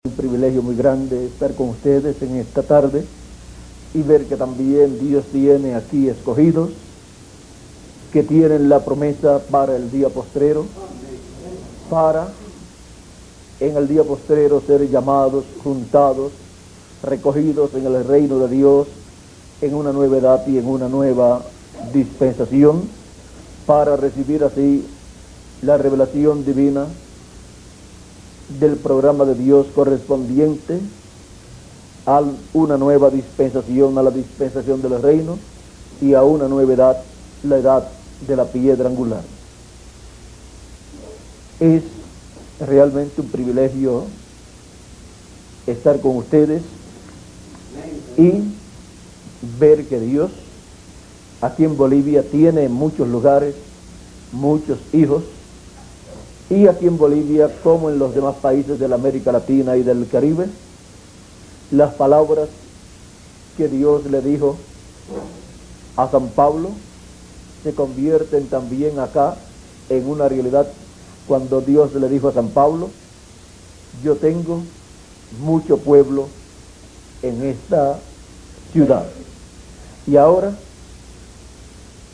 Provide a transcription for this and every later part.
Un privilegio muy grande estar con ustedes en esta tarde y ver que también Dios tiene aquí escogidos que tienen la promesa para el día postrero, para en el día postrero ser llamados, juntados, recogidos en el reino de Dios en una nueva edad y en una nueva dispensación, para recibir así la revelación divina del programa de Dios correspondiente a una nueva dispensación, a la dispensación del reino, y a una nueva edad, la edad de la piedra angular. Es realmente un privilegio estar con ustedes y ver que Dios aquí en Bolivia tiene en muchos lugares muchos hijos, y aquí en Bolivia, como en los demás países de la América Latina y del Caribe, las palabras que Dios le dijo a San Pablo se convierten también acá en una realidad cuando Dios le dijo a San Pablo: yo tengo mucho pueblo en esta ciudad. Y ahora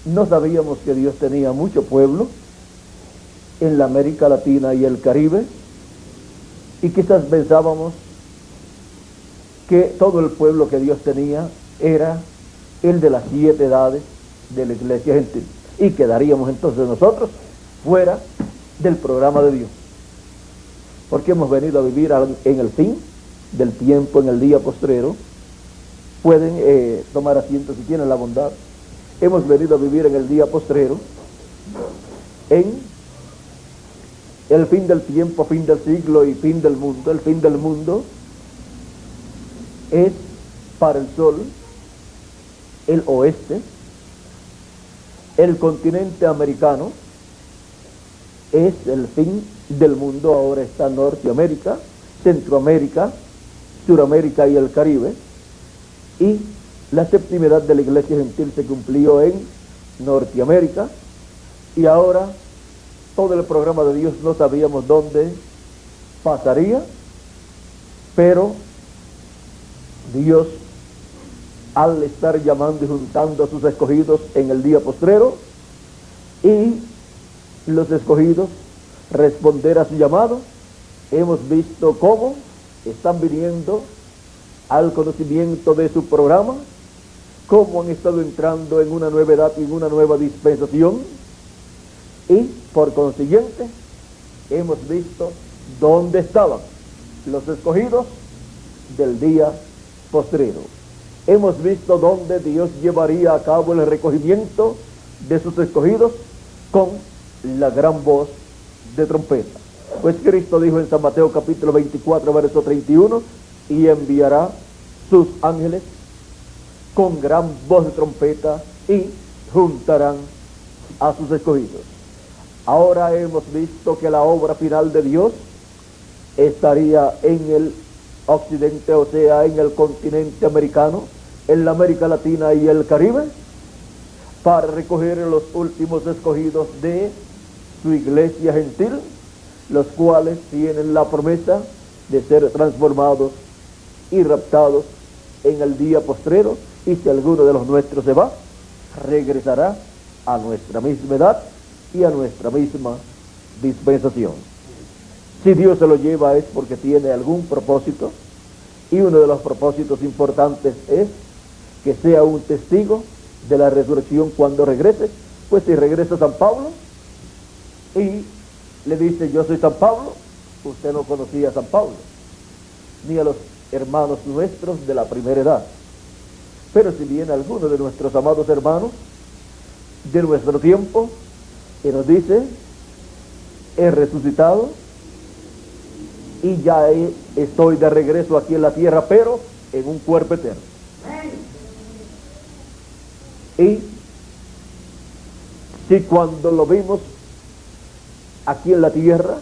no sabíamos que Dios tenía mucho pueblo en la América Latina y el Caribe, y quizás pensábamos que todo el pueblo que Dios tenía era el de las 7 edades de la iglesia gentil, y quedaríamos entonces nosotros fuera del programa de Dios, porque hemos venido a vivir en el fin del tiempo, en el día postrero. Pueden tomar asiento si tienen la bondad. Hemos venido a vivir en el día postrero, en el fin del tiempo, fin del siglo y fin del mundo. El fin del mundo es para el sol, el oeste. El continente americano es el fin del mundo. Ahora está Norteamérica, Centroamérica, Suramérica y el Caribe. Y la séptima edad de la iglesia gentil se cumplió en Norteamérica, y ahora todo el programa de Dios no sabíamos dónde pasaría, pero Dios, al estar llamando y juntando a sus escogidos en el día postrero, y los escogidos responder a su llamado, hemos visto cómo están viniendo al conocimiento de su programa, cómo han estado entrando en una nueva edad y en una nueva dispensación, y por consiguiente hemos visto dónde estaban los escogidos del día postrero. Hemos visto dónde Dios llevaría a cabo el recogimiento de sus escogidos con la gran voz de trompeta. Pues Cristo dijo en San Mateo capítulo 24 verso 31: y enviará sus ángeles con gran voz de trompeta y juntarán a sus escogidos. Ahora hemos visto que la obra final de Dios estaría en el occidente, o sea, en el continente americano, en la América Latina y el Caribe, para recoger los últimos escogidos de su iglesia gentil, los cuales tienen la promesa de ser transformados y raptados en el día postrero, y si alguno de los nuestros se va, regresará a nuestra misma edad y a nuestra misma dispensación. Si Dios se lo lleva es porque tiene algún propósito, y uno de los propósitos importantes es que sea un testigo de la resurrección cuando regrese. Pues si regresa San Pablo y le dice: yo soy San Pablo, usted no conocía a San Pablo ni a los hermanos nuestros de la primera edad. Pero si viene alguno de nuestros amados hermanos de nuestro tiempo y nos dice: he resucitado y ya estoy de regreso aquí en la tierra, pero en un cuerpo eterno. Y si cuando lo vimos aquí en la tierra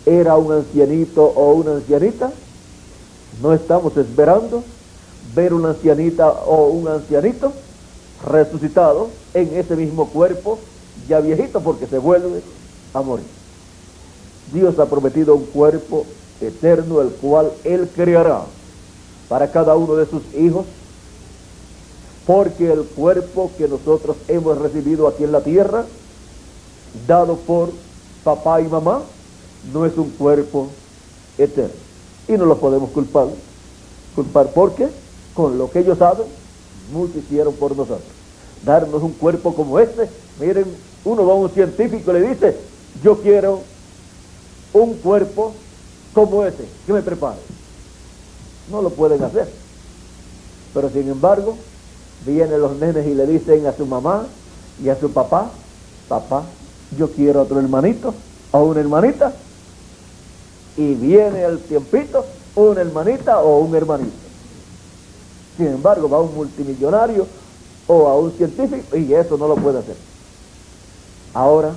era un ancianito o una ancianita, no estamos esperando ver una ancianita o un ancianito resucitado en ese mismo cuerpo ya viejito, porque se vuelve a morir. Dios ha prometido un cuerpo eterno, el cual Él creará para cada uno de sus hijos, porque el cuerpo que nosotros hemos recibido aquí en la tierra, dado por papá y mamá, no es un cuerpo eterno. Y no lo podemos culpar porque con lo que ellos saben, mucho hicieron por nosotros. Darnos un cuerpo como este. Miren, uno va a un científico y le dice, yo quiero un cuerpo como ese, que me prepare. No lo pueden hacer. Pero sin embargo, vienen los nenes y le dicen a su mamá y a su papá, papá, yo quiero otro hermanito o una hermanita. Y viene el tiempito, una hermanita o un hermanito. Sin embargo, va a un multimillonario o a un científico y eso no lo puede hacer. Ahora,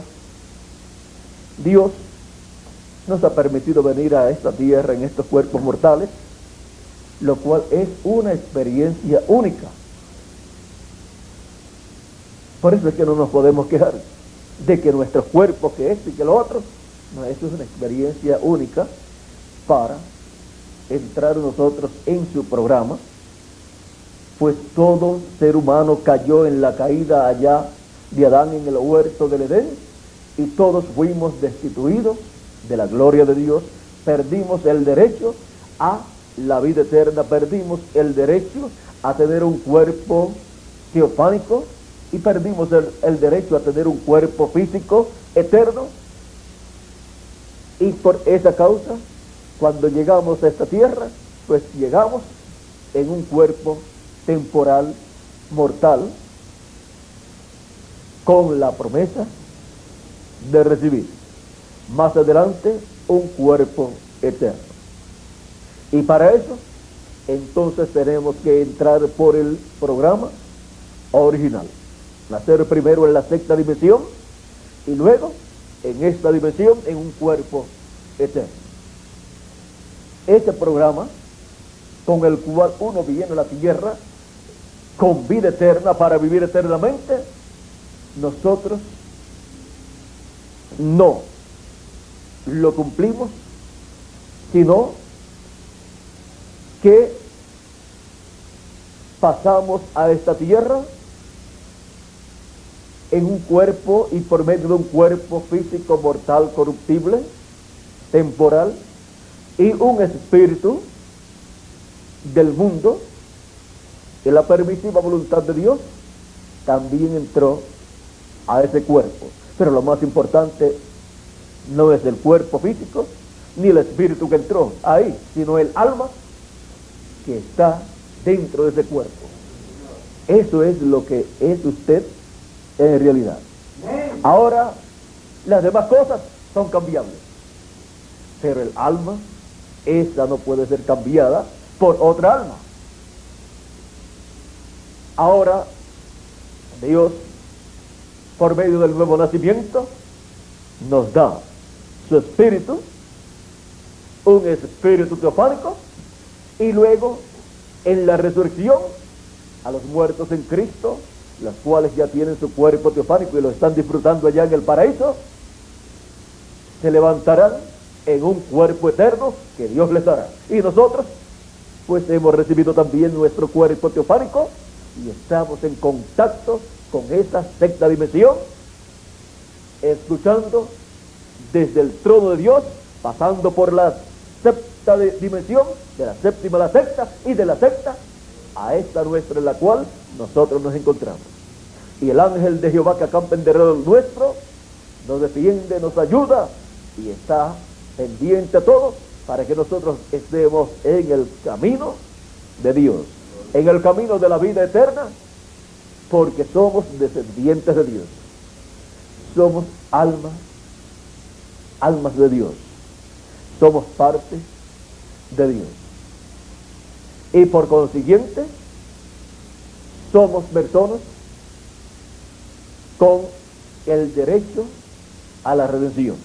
Dios nos ha permitido venir a esta tierra en estos cuerpos mortales, lo cual es una experiencia única. Por eso es que no nos podemos quejar de que nuestros cuerpos, que esto y que lo otro, no, eso es una experiencia única para entrar nosotros en su programa, pues todo ser humano cayó en la caída allá de Adán en el huerto del Edén y todos fuimos destituidos de la gloria de Dios, perdimos el derecho a la vida eterna, perdimos el derecho a tener un cuerpo teofánico y perdimos el derecho a tener un cuerpo físico eterno. Y por esa causa, cuando llegamos a esta tierra, pues llegamos en un cuerpo temporal, mortal, con la promesa de recibir más adelante un cuerpo eterno. Y para eso, entonces tenemos que entrar por el programa original. Nacer primero en la sexta dimensión y luego en esta dimensión en un cuerpo eterno. Este programa con el cual uno viene a la tierra con vida eterna para vivir eternamente, nosotros no lo cumplimos, sino que pasamos a esta tierra en un cuerpo y por medio de un cuerpo físico mortal, corruptible, temporal, y un espíritu del mundo, que la permisiva voluntad de Dios también entró a ese cuerpo. Pero lo más importante no es el cuerpo físico ni el espíritu que entró ahí, sino el alma que está dentro de ese cuerpo. Eso es lo que es usted en realidad. Ahora, las demás cosas son cambiables, pero el alma, esa no puede ser cambiada por otra alma. Ahora, Dios, por medio del nuevo nacimiento, nos da su espíritu, un espíritu teofánico, y luego en la resurrección a los muertos en Cristo, los cuales ya tienen su cuerpo teofánico y lo están disfrutando allá en el paraíso, se levantarán en un cuerpo eterno que Dios les dará. Y nosotros pues hemos recibido también nuestro cuerpo teofánico y estamos en contacto con esa sexta dimensión, escuchando desde el trono de Dios, pasando por la sexta dimensión, de la séptima a la sexta, y de la sexta a esta nuestra, en la cual nosotros nos encontramos. Y el ángel de Jehová que acampa en derredor nuestro, nos defiende, nos ayuda, y está pendiente a todo, para que nosotros estemos en el camino de Dios, en el camino de la vida eterna, porque somos descendientes de Dios. Somos almas de Dios. Somos parte de Dios. Y por consiguiente, somos personas con el derecho a la redención.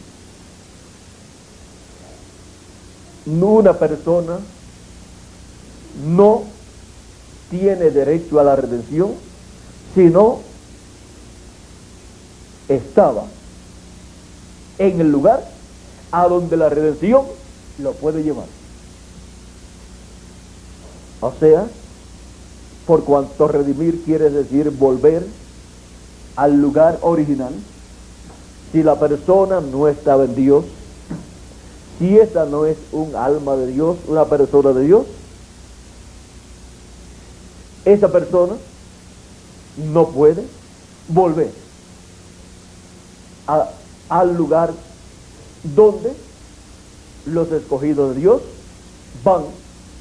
Una persona no tiene derecho a la redención si no estaba en el lugar a donde la redención lo puede llevar. O sea, por cuanto redimir quiere decir volver al lugar original. Si la persona no estaba en Dios, si esa no es un alma de Dios, una persona de Dios, esa persona no puede volver al lugar donde los escogidos de Dios van.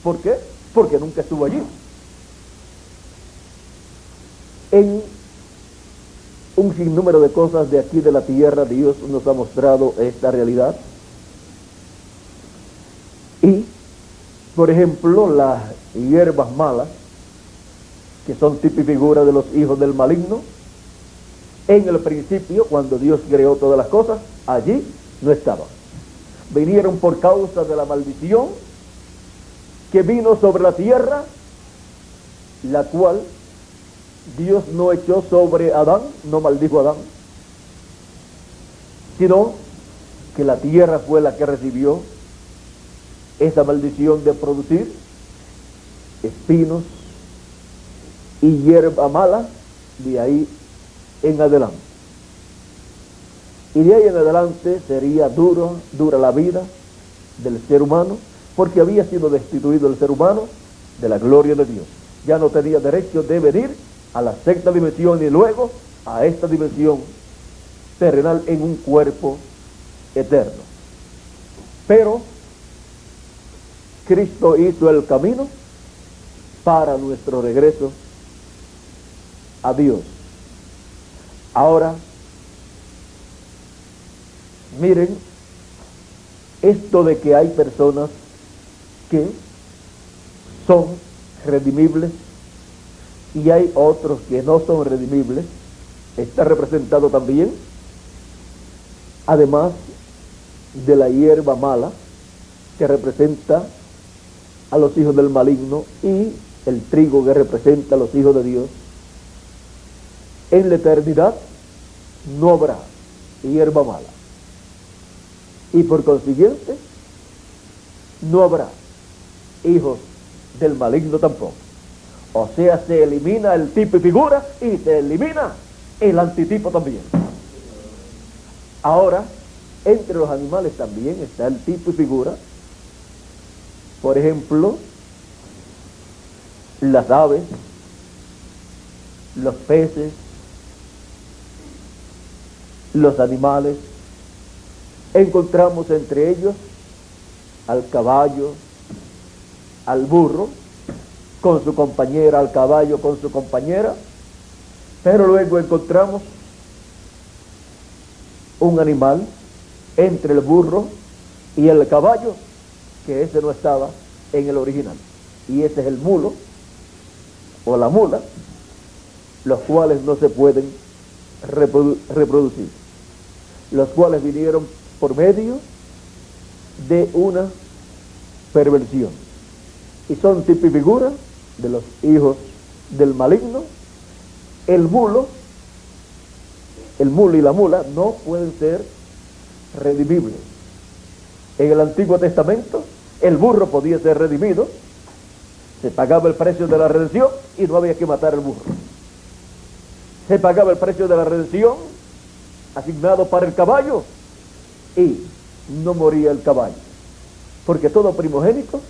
¿Por qué? Porque nunca estuvo allí. En un sinnúmero de cosas de aquí de la tierra, Dios nos ha mostrado esta realidad. Y, por ejemplo, las hierbas malas, que son tipo y figura de los hijos del maligno, en el principio, cuando Dios creó todas las cosas, allí no estaban. Vinieron por causa de la maldición que vino sobre la tierra, la cual Dios no echó sobre Adán, no maldijo a Adán, sino que la tierra fue la que recibió esa maldición de producir espinos y hierba mala de ahí en adelante. Y de ahí en adelante sería dura la vida del ser humano, porque había sido destituido el ser humano de la gloria de Dios. Ya no tenía derecho de venir a la sexta dimensión y luego a esta dimensión terrenal en un cuerpo eterno. Pero Cristo hizo el camino para nuestro regreso a Dios. Ahora, miren, esto de que hay personas que son redimibles y hay otros que no son redimibles, está representado también, además de la hierba mala, que representa a los hijos del maligno, y el trigo, que representa a los hijos de Dios. En la eternidad no habrá hierba mala, y por consiguiente no habrá hijos del maligno tampoco. O sea, se elimina el tipo y figura y se elimina el antitipo también. Ahora, entre los animales también está el tipo y figura. Por ejemplo, las aves, los peces, los animales. Encontramos entre ellos al caballo, al burro con su compañera, al caballo con su compañera, pero luego encontramos un animal entre el burro y el caballo, que ese no estaba en el original, y ese es el mulo o la mula, los cuales no se pueden reproducir, los cuales vinieron por medio de una perversión, y son tipo y figura de los hijos del maligno. El mulo y la mula no pueden ser redimibles. En el Antiguo Testamento el burro podía ser redimido, se pagaba el precio de la redención y no había que matar al burro. Se pagaba el precio de la redención asignado para el caballo y no moría el caballo, porque todo primogénito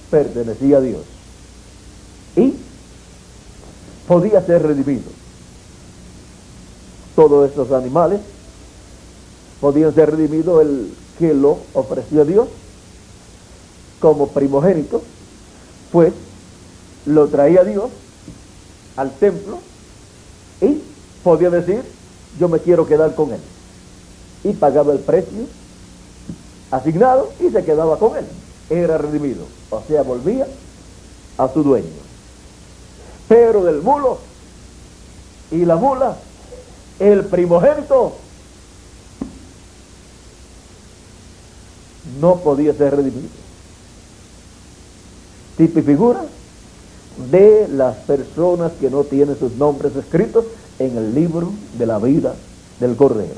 pertenecía a Dios y podía ser redimido. Todos esos animales podían ser redimidos, el que lo ofreció a Dios como primogénito, pues lo traía Dios al templo y podía decir: yo me quiero quedar con él, y pagaba el precio asignado y se quedaba con él, era redimido, o sea, volvía a su dueño. Pero del mulo y la mula, el primogénito no podía ser redimido. Tipo y figura de las personas que no tienen sus nombres escritos en el libro de la vida del Cordero.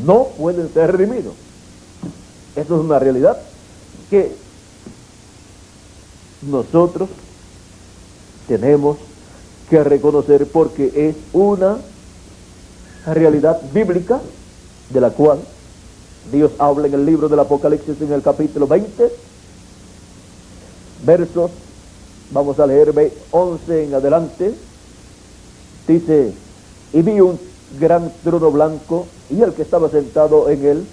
No pueden ser redimidos. Eso es una realidad que nosotros tenemos que reconocer, porque es una realidad bíblica de la cual Dios habla en el libro del Apocalipsis en el capítulo 20, versos, vamos a leer 11 en adelante. Dice: y vi un gran trono blanco y el que estaba sentado en él,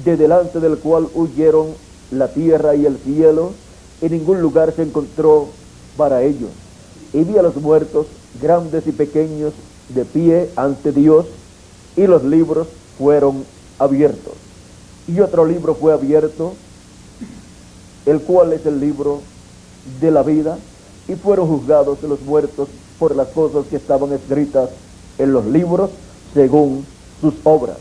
de delante del cual huyeron la tierra y el cielo, y ningún lugar se encontró para ellos. Y vi a los muertos, grandes y pequeños, de pie ante Dios, y los libros fueron abiertos. Y otro libro fue abierto, el cual es el libro de la vida, y fueron juzgados los muertos por las cosas que estaban escritas en los libros según sus obras.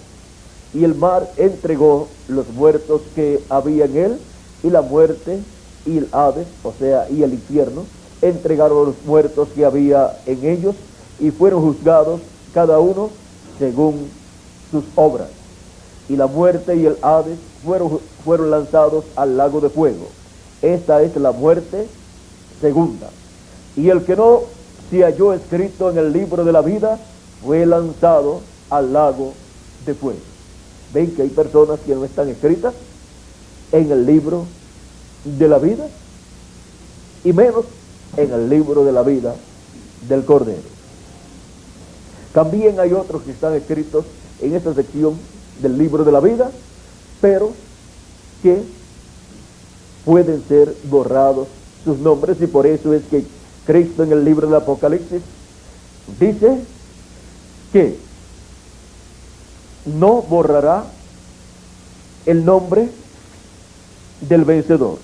Y el mar entregó los muertos que había en él, y la muerte y el Hades, o sea, y el infierno, entregaron los muertos que había en ellos, y fueron juzgados cada uno según sus obras. Y la muerte y el Hades fueron lanzados al lago de fuego. Esta es la muerte segunda. Y el que no se halló escrito en el libro de la vida fue lanzado al lago de fuego. ¿Ven que hay personas que no están escritas en el libro de la vida? Y menos en el libro de la vida del Cordero. También hay otros que están escritos en esta sección del libro de la vida, pero que pueden ser borrados sus nombres, y por eso es que Cristo en el libro del Apocalipsis dice que no borrará el nombre del vencedor,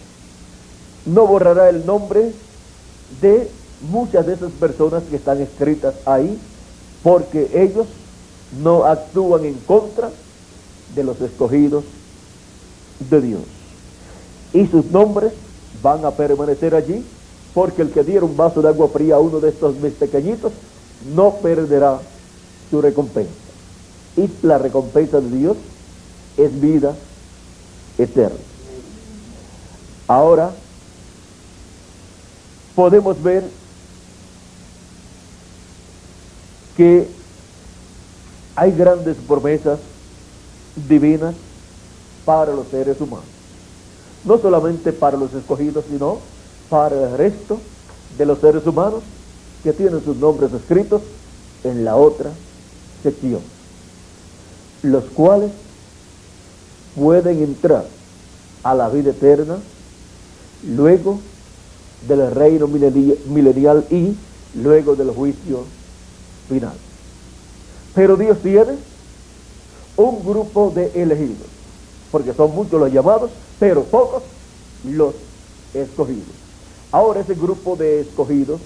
no borrará el nombre de muchas de esas personas que están escritas ahí, porque ellos no actúan en contra de los escogidos de Dios, y sus nombres van a permanecer allí, porque el que diera un vaso de agua fría a uno de estos mis pequeñitos no perderá su recompensa. Y la recompensa de Dios es vida eterna. Ahora podemos ver que hay grandes promesas divinas para los seres humanos, no solamente para los escogidos, sino para el resto de los seres humanos que tienen sus nombres escritos en la otra sección, los cuales pueden entrar a la vida eterna luego del reino milenial y luego del juicio final. Pero Dios tiene un grupo de elegidos, porque son muchos los llamados, pero pocos los escogidos. Ahora ese grupo de escogidos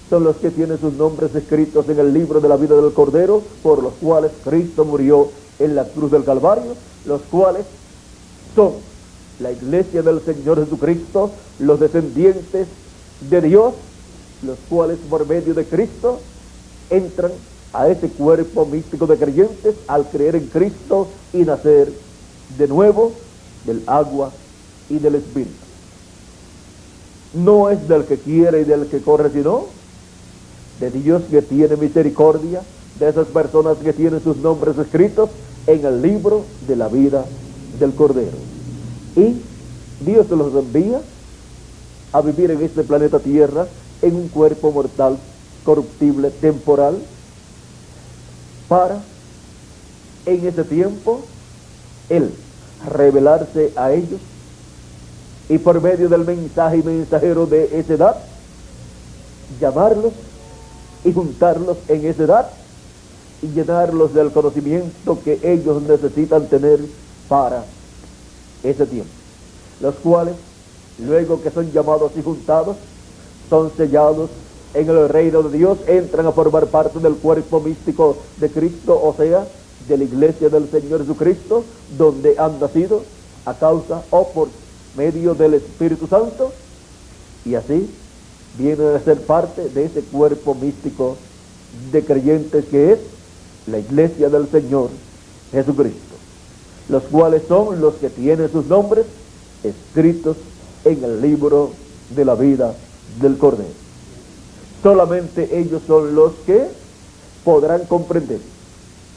son los que tienen sus nombres escritos en el libro de la vida del Cordero, por los cuales Cristo murió en la cruz del Calvario, los cuales son la iglesia del Señor Jesucristo, los descendientes de Dios, los cuales por medio de Cristo entran a ese cuerpo místico de creyentes al creer en Cristo y nacer de nuevo del agua y del Espíritu. No es del que quiere y del que corre, sino de Dios, que tiene misericordia de esas personas que tienen sus nombres escritos en el libro de la vida del Cordero. Y Dios los envía a vivir en este planeta Tierra en un cuerpo mortal, corruptible, temporal, para en ese tiempo Él revelarse a ellos, y por medio del mensaje y mensajero de esa edad llamarlos y juntarlos en esa edad y llenarlos del conocimiento que ellos necesitan tener para ese tiempo, los cuales luego que son llamados y juntados son sellados en el reino de Dios, entran a formar parte del cuerpo místico de Cristo, o sea, de la iglesia del Señor Jesucristo, donde han nacido a causa o por medio del Espíritu Santo, y así vienen a ser parte de ese cuerpo místico de creyentes que es la iglesia del Señor Jesucristo, los cuales son los que tienen sus nombres escritos en el libro de la vida del Cordero. Solamente ellos son los que podrán comprender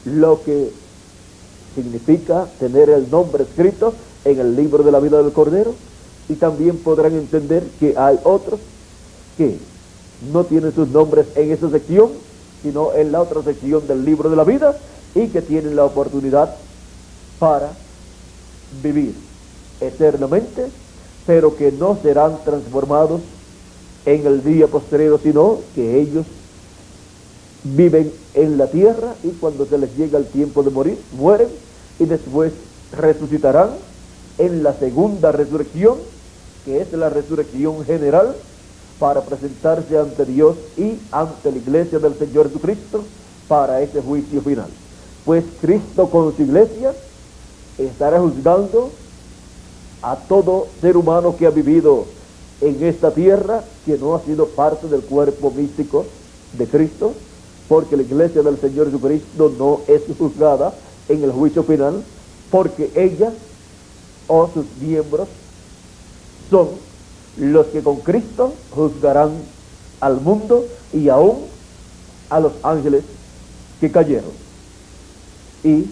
lo que significa tener el nombre escrito en el libro de la vida del Cordero, y también podrán entender que hay otros que no tienen sus nombres en esa sección, sino en la otra sección del libro de la vida, y que tienen la oportunidad para vivir eternamente, pero que no serán transformados en el día postrero, sino que ellos viven en la tierra, y cuando se les llega el tiempo de morir, mueren, y después resucitarán en la segunda resurrección, que es la resurrección general, para presentarse ante Dios y ante la iglesia del Señor Jesucristo para ese juicio final. Pues Cristo con su iglesia estará juzgando a todo ser humano que ha vivido en esta tierra, que no ha sido parte del cuerpo místico de Cristo, porque la iglesia del Señor Jesucristo no es juzgada en el juicio final, porque ella o sus miembros son los que con Cristo juzgarán al mundo y aún a los ángeles que cayeron. Y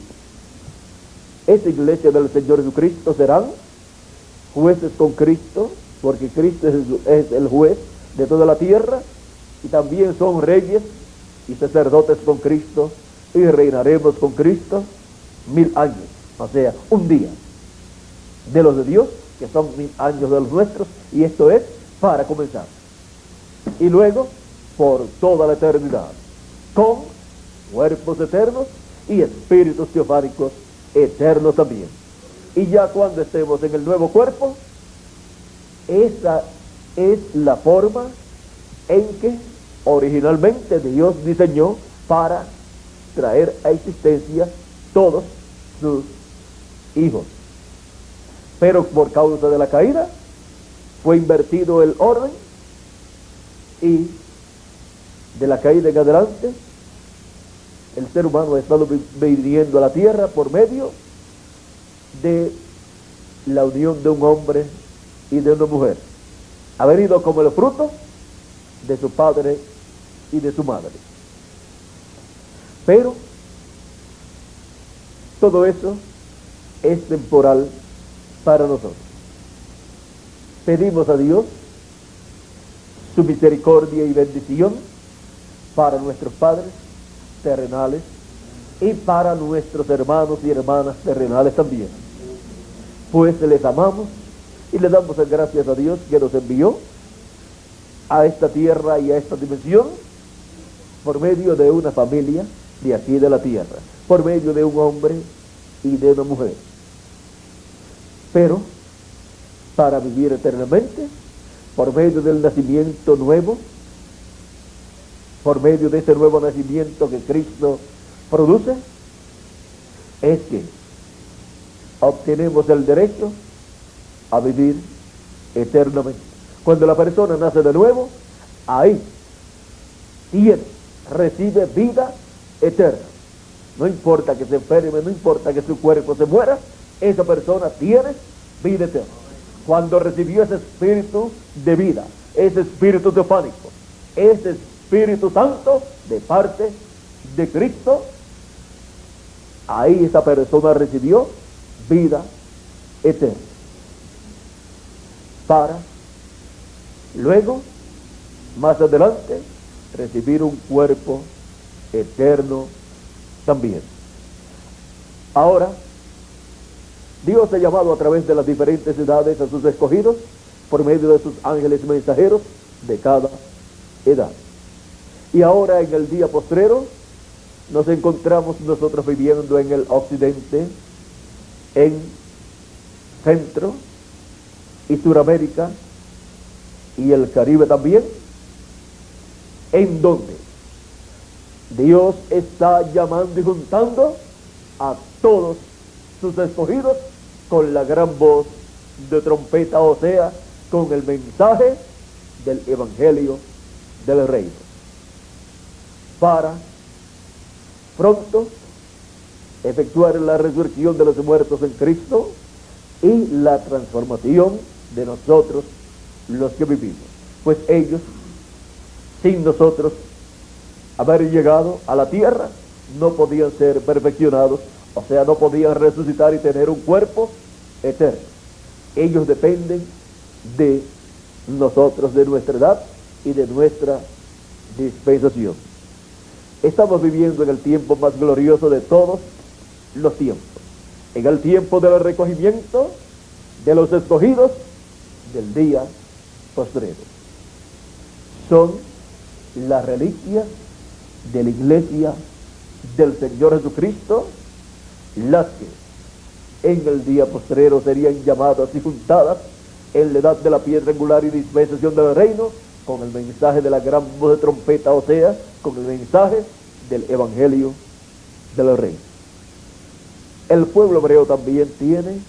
esa iglesia del Señor Jesucristo serán jueces con Cristo, porque Cristo es el juez de toda la tierra, y también son reyes y sacerdotes con Cristo, y reinaremos con Cristo 1000 años, o sea, un día de los de Dios, que son 1000 años de los nuestros, y esto es para comenzar. Y luego, por toda la eternidad, con cuerpos eternos y espíritus teofánicos eternos también. Y ya cuando estemos en el nuevo cuerpo, esa es la forma en que originalmente Dios diseñó para traer a existencia todos sus hijos. Pero por causa de la caída fue invertido el orden, y de la caída en adelante el ser humano ha estado viviendo a la tierra por medio de la unión de un hombre y de una mujer. Ha venido como el fruto de su padre y de su madre. Pero todo eso es temporal para nosotros. Pedimos a Dios su misericordia y bendición para nuestros padres terrenales y para nuestros hermanos y hermanas terrenales también, pues les amamos y le damos las gracias a Dios que nos envió a esta tierra y a esta dimensión por medio de una familia de aquí de la tierra, por medio de un hombre y de una mujer, pero para vivir eternamente por medio del nacimiento nuevo, por medio de ese nuevo nacimiento que Cristo produce, es que obtenemos el derecho a vivir eternamente. Cuando la persona nace de nuevo, ahí recibe vida eterna. No importa que se enferme, no importa que su cuerpo se muera, esa persona tiene vida eterna. Cuando recibió ese espíritu de vida, ese espíritu teofánico, ese Espíritu Santo de parte de Cristo, ahí esa persona recibió vida eterna, para luego, más adelante, recibir un cuerpo eterno también. Ahora, Dios ha llamado a través de las diferentes edades a sus escogidos por medio de sus ángeles mensajeros de cada edad. Y ahora en el día postrero nos encontramos nosotros viviendo en el occidente, en Centro y Suramérica y el Caribe también, en donde Dios está llamando y juntando a todos sus escogidos con la gran voz de trompeta, o sea, con el mensaje del Evangelio del Reino, para pronto efectuar la resurrección de los muertos en Cristo y la transformación de nosotros los que vivimos. Pues ellos, sin nosotros haber llegado a la tierra, no podían ser perfeccionados, o sea, no podían resucitar y tener un cuerpo eterno. Ellos dependen de nosotros, de nuestra edad y de nuestra dispensación. Estamos viviendo en el tiempo más glorioso de todos los tiempos, en el tiempo del recogimiento de los escogidos del día postrero. Son las reliquias de la iglesia del Señor Jesucristo las que en el día postrero serían llamadas y juntadas en la edad de la piedra angular y dispensación del reino, con el mensaje de la gran voz de trompeta, o sea, con el mensaje del evangelio del reino. El pueblo hebreo también tiene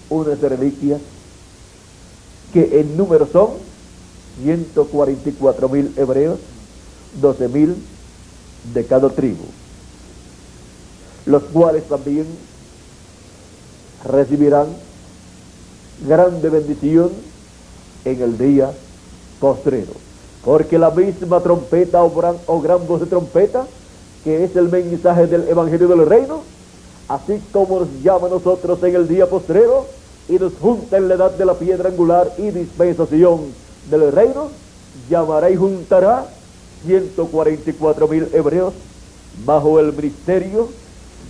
unas reliquias que en número son 144,000 hebreos, 12,000 de cada tribu, los cuales también recibirán grande bendición en el día postrero, porque la misma trompeta o gran voz de trompeta, que es el mensaje del evangelio del reino, así como nos llama a nosotros en el día postrero y nos junta en la edad de la piedra angular y dispensación del reino, llamará y juntará 144,000 hebreos bajo el ministerio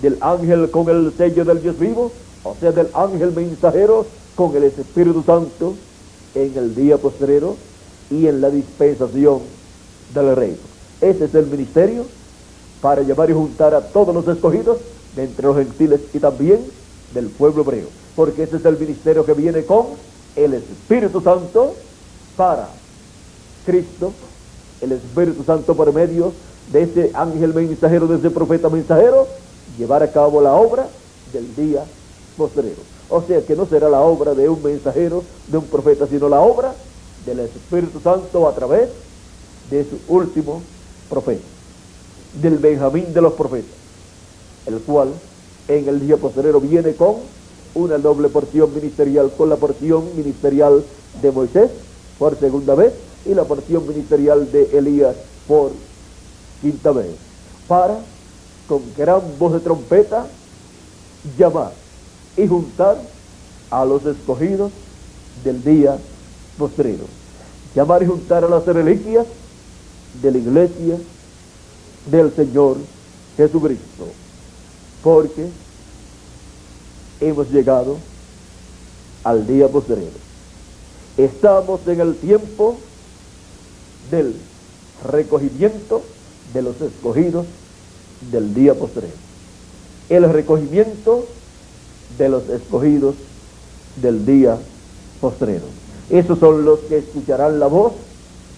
del ángel con el sello del Dios vivo, o sea, del ángel mensajero con el Espíritu Santo en el día postrero y en la dispensación del reino. Ese es el ministerio para llamar y juntar a todos los escogidos de entre los gentiles y también del pueblo hebreo, porque ese es el ministerio que viene con el Espíritu Santo para Cristo, el Espíritu Santo por medio de ese ángel mensajero, de ese profeta mensajero, llevar a cabo la obra del día postrero. O sea que no será la obra de un mensajero, de un profeta, sino la obra del Espíritu Santo a través de su último profeta, del Benjamín de los profetas, el cual en el día postrero viene con una doble porción ministerial, con la porción ministerial de Moisés por segunda vez y la porción ministerial de Elías por quinta vez, para con gran voz de trompeta llamar y juntar a los escogidos del día postrero, llamar y juntar a las reliquias de la iglesia del Señor Jesucristo, porque hemos llegado al día postrero. Estamos en el tiempo del recogimiento de los escogidos del día postrero. El recogimiento de los escogidos del día postrero. Esos son los que escucharán la voz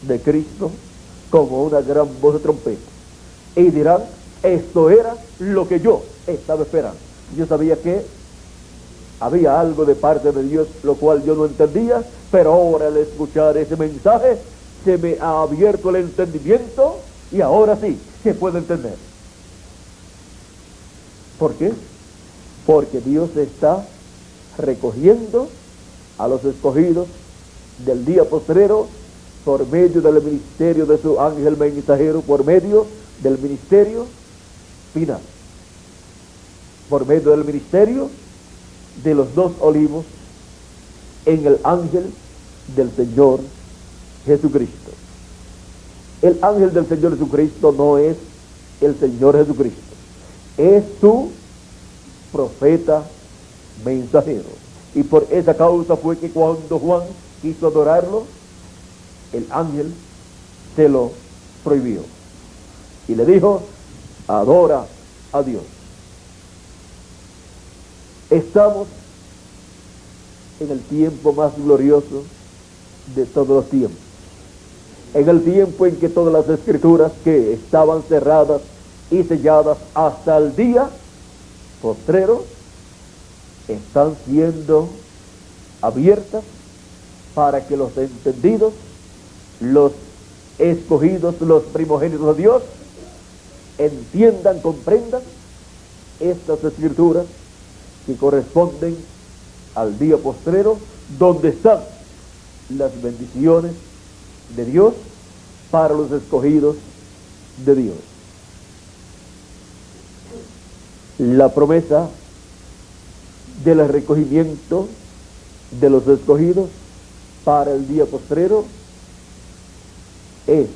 de Cristo como una gran voz de trompeta y dirán: esto era lo que yo estaba esperando. Yo sabía que había algo de parte de Dios lo cual yo no entendía, pero ahora al escuchar ese mensaje se me ha abierto el entendimiento y ahora sí se puede entender. ¿Por qué? Porque Dios está recogiendo a los escogidos del día postrero por medio del ministerio de su ángel mensajero, por medio del ministerio final, por medio del ministerio de los dos olivos en el ángel del Señor Jesucristo. El ángel del Señor Jesucristo no es el Señor Jesucristo, es su profeta mensajero. Y por esa causa fue que cuando Juan quiso adorarlo, el ángel se lo prohibió y le dijo: adora a Dios. Estamos en el tiempo más glorioso de todos los tiempos, en el tiempo en que todas las escrituras que estaban cerradas y selladas hasta el día postrero están siendo abiertas para que los entendidos, los escogidos, los primogénitos de Dios entiendan, comprendan estas escrituras que corresponden al día postrero donde están las bendiciones de Dios para los escogidos de Dios. La promesa del recogimiento de los escogidos para el día postrero es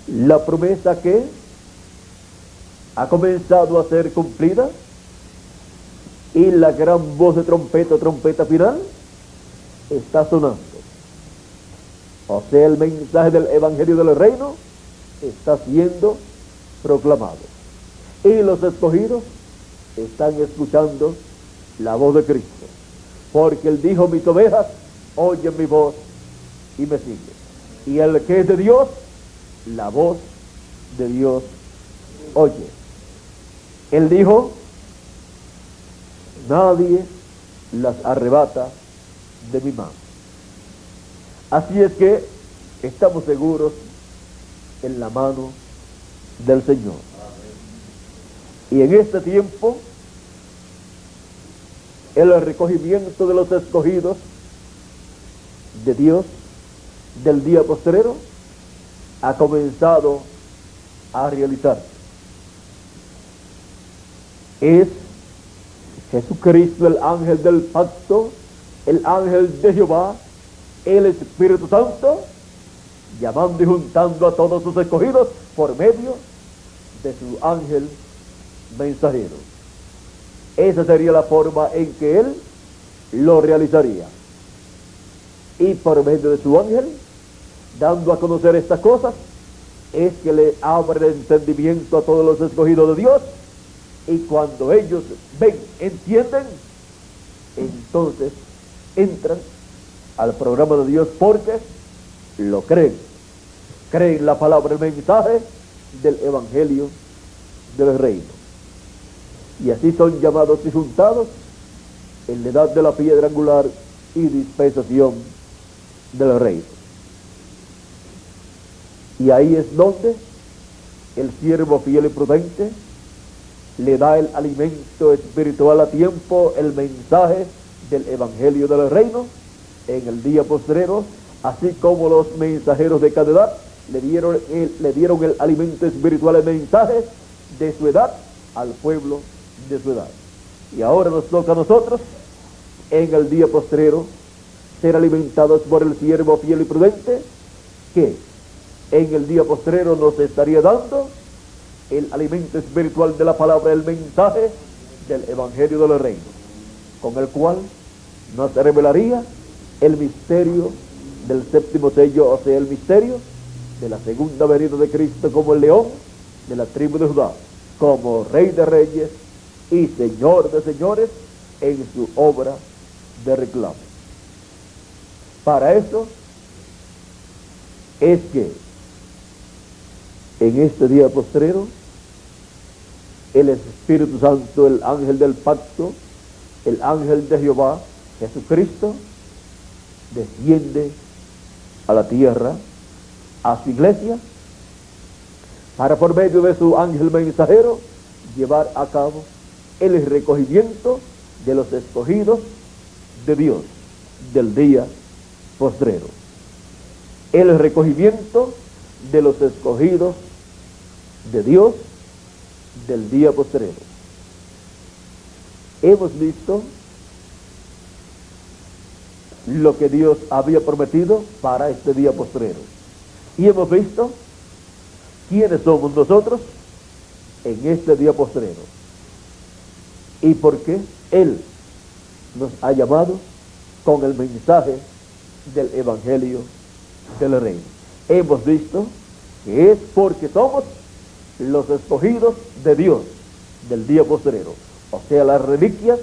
la promesa que ha comenzado a ser cumplida, y la gran voz de trompeta final, está sonando. O sea, el mensaje del Evangelio del Reino está siendo proclamado. Y los escogidos están escuchando la voz de Cristo. Porque Él dijo: mis ovejas oyen mi voz y me siguen. Y el que es de Dios, la voz de Dios oye. Él dijo: nadie las arrebata de mi mano. Así es que estamos seguros en la mano del Señor. Y en este tiempo, el recogimiento de los escogidos de Dios del día postrero ha comenzado a realizarse. Es Jesucristo, el ángel del pacto, el ángel de Jehová, el Espíritu Santo, llamando y juntando a todos sus escogidos por medio de su ángel mensajero. Esa sería la forma en que Él lo realizaría. Y por medio de su ángel, dando a conocer estas cosas, es que le abre el entendimiento a todos los escogidos de Dios. Y cuando ellos ven, entienden, entonces entran al programa de Dios porque lo creen. Creen la palabra, el mensaje del Evangelio del Reino. Y así son llamados y juntados en la edad de la piedra angular y dispensación del Reino. Y ahí es donde el siervo fiel y prudente le da el alimento espiritual a tiempo, el mensaje del Evangelio del Reino en el día postrero, así como los mensajeros de cada edad le dieron el alimento espiritual, el mensaje de su edad al pueblo de su edad. Y ahora nos toca a nosotros en el día postrero ser alimentados por el siervo fiel y prudente, que en el día postrero nos estaría dando el alimento espiritual de la palabra, el mensaje del Evangelio del Reino, con el cual nos revelaría el misterio del séptimo sello, o sea, el misterio de la segunda venida de Cristo como el león de la tribu de Judá, como Rey de reyes y Señor de señores en su obra de reclamo. Para eso es que en este día postrero el Espíritu Santo, el ángel del pacto, el ángel de Jehová, Jesucristo, desciende a la tierra, a su iglesia, para por medio de su ángel mensajero llevar a cabo el recogimiento de los escogidos de Dios del día postrero. El recogimiento de los escogidos de Dios del día postrero. Hemos visto lo que Dios había prometido para este día postrero. Y hemos visto quiénes somos nosotros en este día postrero. Y por qué Él nos ha llamado con el mensaje del Evangelio del Reino. Hemos visto que es porque somos los escogidos de Dios del día postrero, o sea, las reliquias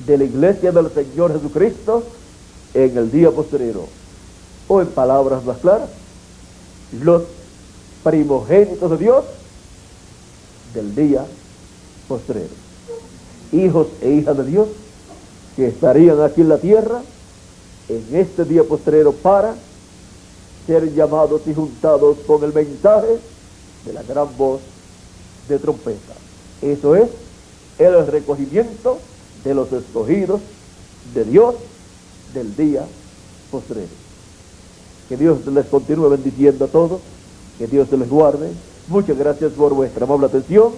de la iglesia del Señor Jesucristo en el día postrero, o en palabras más claras, los primogénitos de Dios del día postrero, hijos e hijas de Dios que estarían aquí en la tierra en este día postrero para ser llamados y juntados con el mensaje de la gran voz de trompeta. Eso es el recogimiento de los escogidos de Dios del día postrero. Que Dios les continúe bendiciendo a todos, que Dios se les guarde. Muchas gracias por vuestra amable atención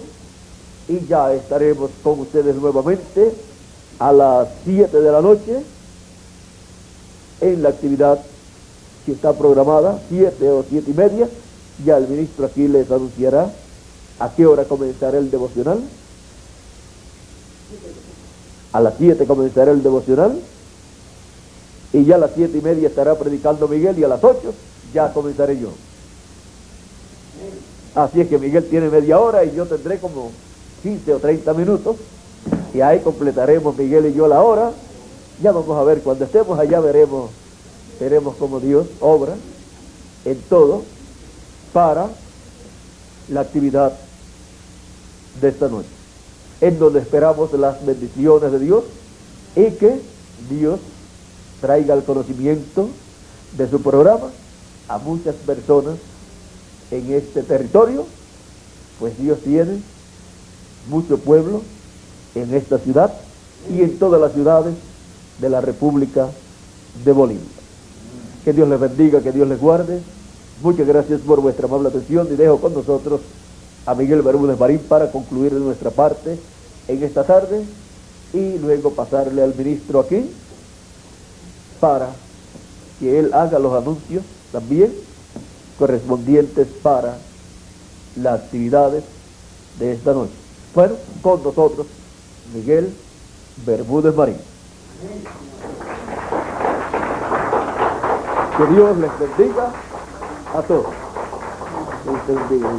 y ya estaremos con ustedes nuevamente a las 7 de la noche en la actividad que está programada, 7 o 7 y media. Ya el ministro aquí les anunciará a qué hora comenzará el devocional. A las 7 comenzará el devocional y ya a las 7 y media estará predicando Miguel y a las 8 ya comenzaré yo. Así es que Miguel tiene media hora y yo tendré como 15 o 30 minutos y ahí completaremos Miguel y yo la hora. Ya vamos a ver, cuando estemos allá veremos cómo Dios obra en todo para la actividad de esta noche, en donde esperamos las bendiciones de Dios y que Dios traiga el conocimiento de su programa a muchas personas en este territorio, pues Dios tiene mucho pueblo en esta ciudad y en todas las ciudades de la República de Bolivia. Que Dios les bendiga, que Dios les guarde. Muchas gracias por vuestra amable atención y dejo con nosotros a Miguel Bermúdez Marín para concluir de nuestra parte en esta tarde y luego pasarle al ministro aquí para que él haga los anuncios también correspondientes para las actividades de esta noche. Bueno, con nosotros Miguel Bermúdez Marín. Que Dios les bendiga a todos. Dios te bendiga.